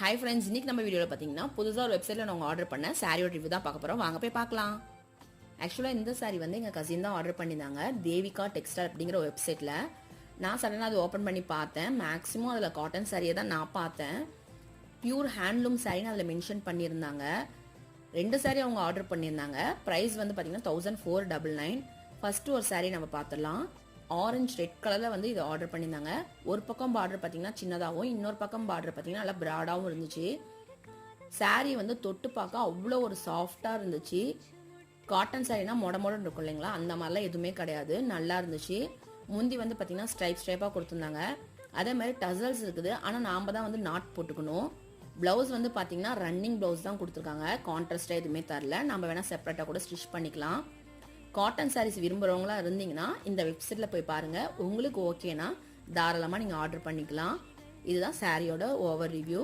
Hi friends, இன்னைக்கு நம்ம வீடியோவில் பார்த்தீங்கன்னா புதுசாக ஒரு வெப்சைட்டில் நாங்கள் ஆர்டர் பண்ண சாரியோட ரிவ்யூ தான் பார்க்க போகிறோம். வாங்க போய் பார்க்கலாம். ஆக்சுவலாக இந்த சாரி வந்து எங்கள் கசின் தான் ஆர்டர் பண்ணியிருந்தாங்க, தேவிகா டெக்ஸ்டைல் அப்படிங்கிற ஒரு வெப்சைட்டில். நான் சடனாக அது ஓப்பன் பண்ணி பார்த்தேன். மேக்ஸிமம் அதில் காட்டன் சாரியை தான் நான் பார்த்தேன். பியூர் ஹேண்ட்லூம் சாரின்னு அதில் மென்ஷன் பண்ணியிருந்தாங்க. 2 சாரி அவங்க ஆர்டர் பண்ணியிருந்தாங்க. ப்ரைஸ் வந்து பார்த்தீங்கன்னா 1499. ஃபர்ஸ்ட் ஒரு சாரி நம்ம பார்த்துடலாம். ஆரஞ்சு ரெட் கலரில் வந்து இதை ஆர்டர் பண்ணியிருந்தாங்க. ஒரு பக்கம் பார்டர் பார்த்தீங்கன்னா சின்னதாகவும், இன்னொரு பக்கம் பார்டர் பார்த்தீங்கன்னா நல்லா ப்ராடாகவும் இருந்துச்சு. சாரீ வந்து தொட்டு பார்க்க அவ்வளோ ஒரு சாஃப்டாக இருந்துச்சு. காட்டன் சாரீனா மொடன்னு இருக்கும் இல்லைங்களா, அந்த மாதிரிலாம் எதுவுமே கிடையாது, நல்லா இருந்துச்சு. முந்தி வந்து பார்த்தீங்கன்னா ஸ்ட்ரைப்பாக கொடுத்துருந்தாங்க. அதே மாதிரி டசல்ஸ் இருக்குது, ஆனால் நாம் தான் வந்து நாட் போட்டுக்கணும். ப்ளவுஸ் வந்து பார்த்தீங்கன்னா ரன்னிங் ப்ளவுஸ் தான் கொடுத்துருக்காங்க, கான்ட்ராஸ்டாக எதுவுமே தரல. நம்ம வேணால் செப்பரேட்டாக கூட ஸ்டிச் பண்ணிக்கலாம். காட்டன் சாரீஸ் விரும்புகிறவங்களா இருந்தீங்கன்னா இந்த வெப்சைட்டில் போய் பாருங்கள். உங்களுக்கு ஓகேனா தாராளமாக நீங்கள் ஆர்டர் பண்ணிக்கலாம். இதுதான் சாரியோட ஓவர் ரிவ்யூ.